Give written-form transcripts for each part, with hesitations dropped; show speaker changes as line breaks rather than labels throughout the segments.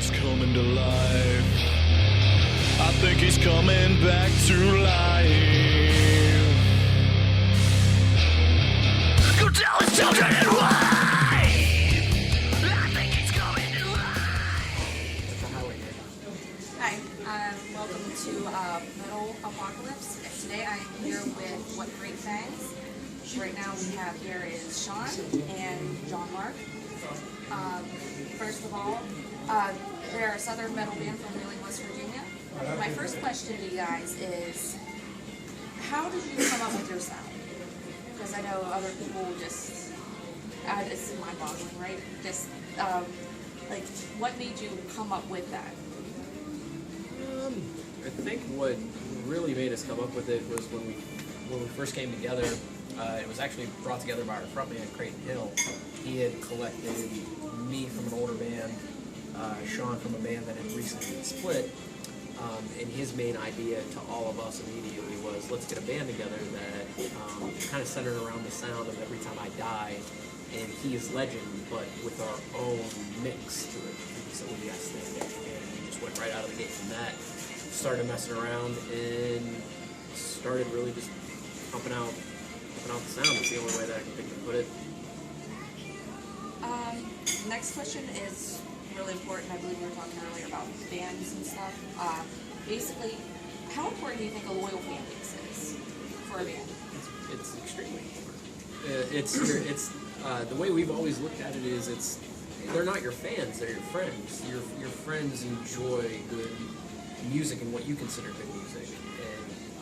he's coming to life. I think he's coming back to life. Go tell his children and why. I think he's coming to life.
Hi, welcome to Metal Apocalypse. Today I am here with What Great Fangs. Right now we have here is Sean and John Mark. First of all, they're a southern metal band from Wheeling, West Virginia. My first question to you guys is, how did you come up with your sound? Because I know other people just, it's mind-boggling, right? Just, like, what made you come up with that?
I think what really made us come up with it was when we first came together. It was actually brought together by our frontman, Creighton Hill. He had collected me from an older band, Sean from a band that had recently split, and his main idea to all of us immediately was, let's get a band together that kind of centered around the sound of Every Time I Die, and He Is Legend, but with our own mix to it. So we aesthetic, and we just went right out of the gate from that. Started messing around and started really just pumping out the sound. It's the only way that I can think to put it.
Next question is really important. I believe we were talking earlier about bands and stuff. Basically, how important do you think a loyal fan base is for a band?
It's extremely important. It's the way we've always looked at it is they're not your fans, they're your friends. Your friends enjoy good music and what you consider good music,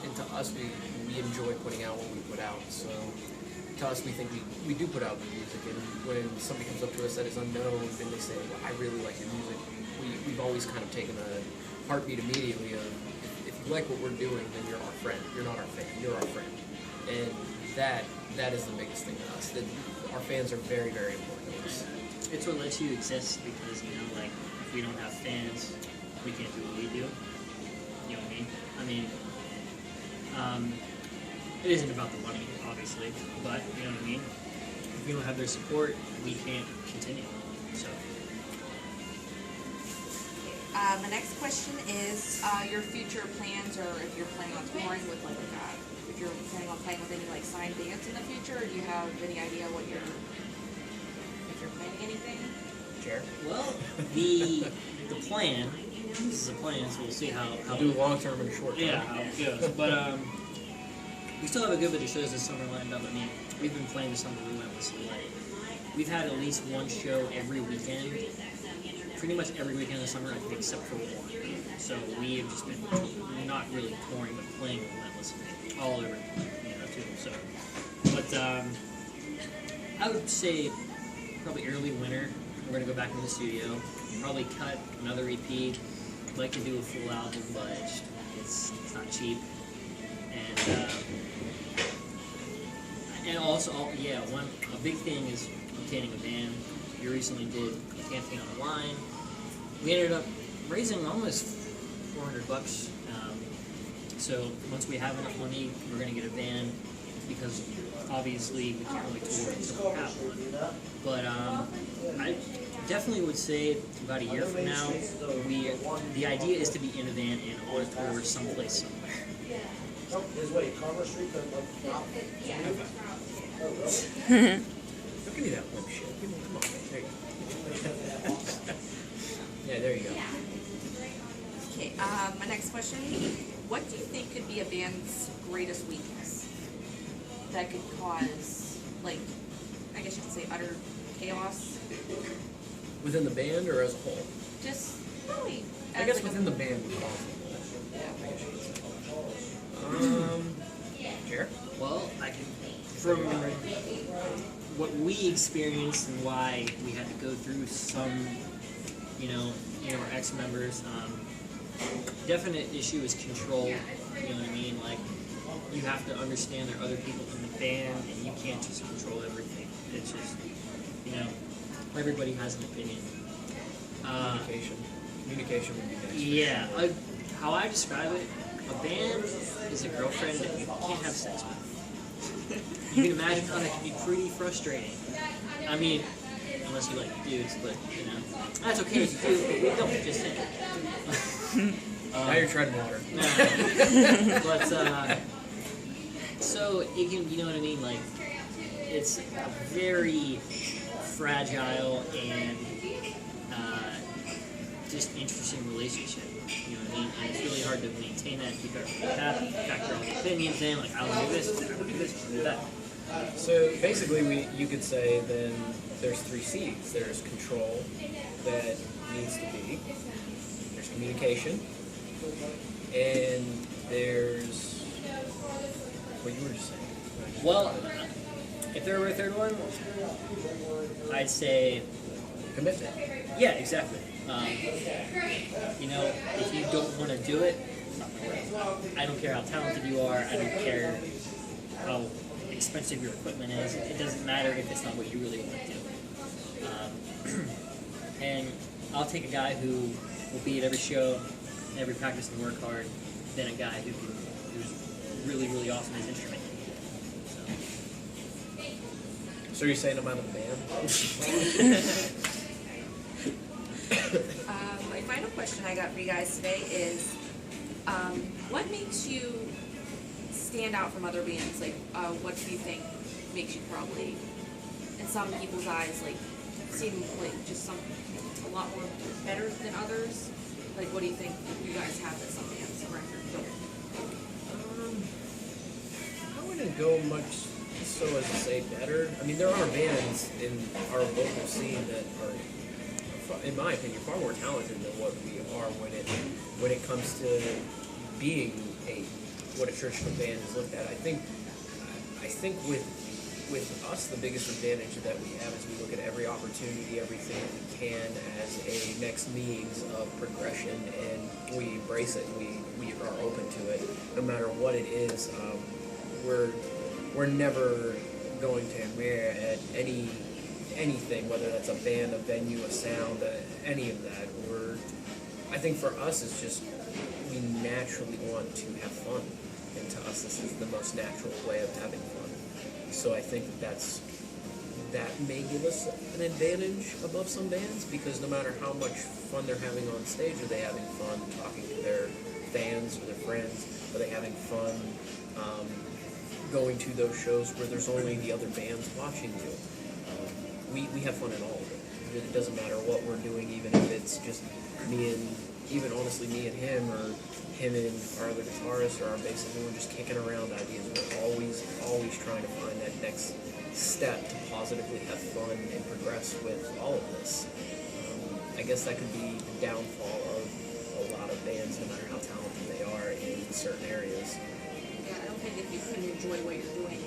and to us we enjoy putting out what we put out. So to us, we think we do put out good music, and when somebody comes up to us that is unknown and they say, well, I really like your music, we've always kind of taken a heartbeat immediately of, if you like what we're doing, then you're our friend. You're not our fan, you're our friend. And that is the biggest thing to us, that our fans are very, very important to us.
It's what lets you exist, because, like, if we don't have fans, we can't do what we do. You know what I mean? It isn't about the money, obviously, but, you know what I mean? If we don't have their support, we can't continue. So.
The next question is your future plans, or if you're planning on touring with, like, if you're planning on playing with any, like, signed bands in the future, or do you have any idea if you're planning anything?
Chair?
Well, the plan, this is a plan, so we'll see how
Do long term and short term.
Yeah, how it goes. But we still have a good bit of shows this summer lined up. I mean, we've been playing the summer relentlessly. Like, we've had at least one show every weekend, pretty much every weekend this summer, I think, except for one. So we have just been not really touring, but playing relentlessly all over, too. So, but I would say probably early winter, we're gonna go back into the studio, probably cut another EP. I'd like to do a full album, but it's not cheap. And also, a big thing is obtaining a band. We recently did a campaign online. We ended up raising almost $400. So once we have enough money, we're going to get a band, because obviously we can't really tour until we have one. But I definitely would say about a year from now, the idea is to be in a van and on a tour someplace somewhere.
His way, Commerce Street,
Don't give me that limp shit. Come on. There you go. Yeah, there you go.
Okay, my next question, what do you think could be a band's greatest weakness that could cause, like, I guess you could say utter chaos?
Within the band or as a whole?
Just, really,
I guess within the band would cause it. Chair?
Well, from what we experienced and why we had to go through some, our ex-members, definite issue is control, you know what I mean? Like, you have to understand there are other people in the band, and you can't just control everything. It's just, everybody has an opinion.
Communication would be nice.
Yeah, how I describe it, a band is a girlfriend that you can't have sex with. You can imagine how that can be pretty frustrating. I mean, unless you like dudes, but you know, that's okay if you do. We don't just saying.
Now you're treading water.
But so it can, you know what I mean? Like, it's a very fragile and just interesting relationship. You know what I mean? And it's really hard to maintain that, keep everything happy, factor all the opinions in. Like, I will do this, I will do this, I will do that.
So basically, you could say then there's 3 C's. There's control that needs to be. There's communication, and there's what you were just saying.
Well, if there were a third one, I'd say
Commitment.
yeah, exactly. You know, if you don't want to do it, I don't care how talented you are. I don't care how expensive your equipment is. It doesn't matter if it's not what you really want to do. And I'll take a guy who will be at every show, every practice, and work hard, than a guy who's really, really awesome at his instrument.
So you're saying I'm out of the band?
My final question I got for you guys today is, what makes you stand out from other bands? Like, what do you think makes you probably, in some people's eyes, like, seem like just a lot more better than others? Like, what do you think you guys have that some bands around here don't?
I wouldn't go much so as to say better. I mean, there are bands in our local scene that are, in my opinion, far more talented than what we are when it comes to being what a traditional band is looked at. I think with us, the biggest advantage that we have is we look at every opportunity, everything we can as a next means of progression, and we embrace it. We are open to it, no matter what it is. We're never going to admire at anything, whether that's a band, a venue, a sound, any of that. I think for us, it's just we naturally want to have fun, and to us, this is the most natural way of having fun. So I think that may give us an advantage above some bands, because no matter how much fun they're having on stage, are they having fun talking to their fans or their friends? Are they having fun going to those shows where there's only the other bands watching you? We have fun in all of it. It doesn't matter what we're doing, even if it's just even honestly me and him, or him and our other guitarist or our bassist, and we're just kicking around ideas. We're always trying to find that next step to positively have fun and progress with all of this. I guess that could be the downfall of a lot of bands, no matter how talented they are in certain areas.
Yeah, I don't think if you couldn't enjoy what you're doing,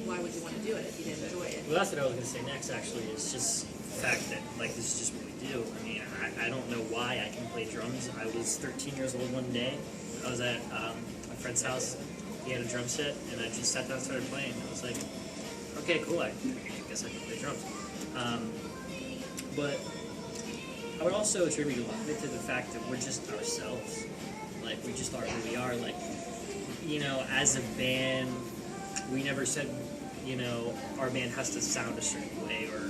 why would you want to do it if you didn't enjoy it?
Well, that's what I was going to say next, actually, is just the fact that, like, this is just what we do. I mean, I don't know why I can play drums. I was 13 years old one day. I was at a friend's house. He had a drum set, and I just sat down and started playing. I was like, okay, cool, I guess I can play drums. But I would also attribute a lot of it to the fact that we're just ourselves. Like, we just are who we are. Like, you know, as a band, we never said, you know, our band has to sound a certain way or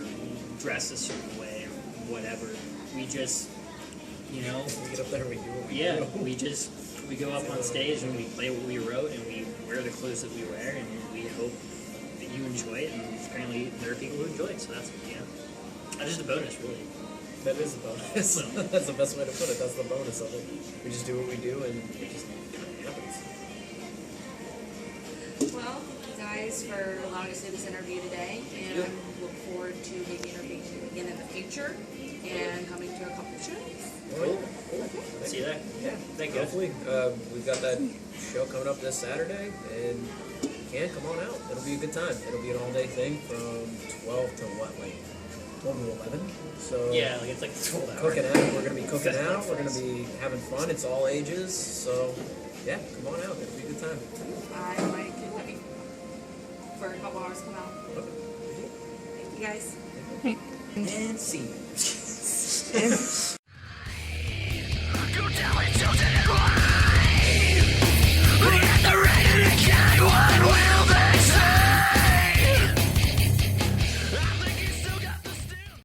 dress a certain way or whatever. We just, you know,
We get up there and we do what we do.
we go up on stage and we play what we wrote and we wear the clothes that we wear, and we hope that you enjoy it, and apparently there are people who enjoy it, so that's, you know, that's just a bonus, really.
That is the bonus. That's the best way to put it. That's the bonus of it. We just do what we do, and it just kind of happens.
Well, guys, for allowing us to do this interview today, and look forward to maybe interviewing you again in the future and coming to a couple shows.
Cool.
See you there.
Yeah,
Thank you.
hopefully. We've got that show coming up this Saturday, and you can come on out. It'll be a good time. It'll be an all-day thing from 12 to what, like 12 to 11? So
Yeah, like it's like 12 hours.
cooking out. We're going to be cooking out. We're going to be having fun. It's all ages. So, yeah, come on out. It'll be a good time.
I might do that for a couple hours. Come out.
Okay.
Thank you guys.
And see you.